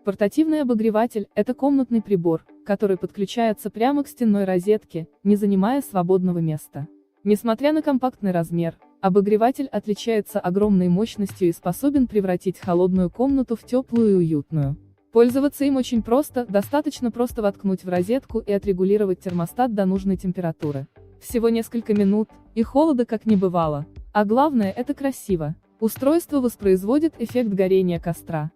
Портативный обогреватель – это комнатный прибор, который подключается прямо к стенной розетке, не занимая свободного места. Несмотря на компактный размер, обогреватель отличается огромной мощностью и способен превратить холодную комнату в теплую и уютную. Пользоваться им очень просто, достаточно просто воткнуть в розетку и отрегулировать термостат до нужной температуры. Всего несколько минут, и холода как не бывало. А главное, это красиво. Устройство воспроизводит эффект горения костра.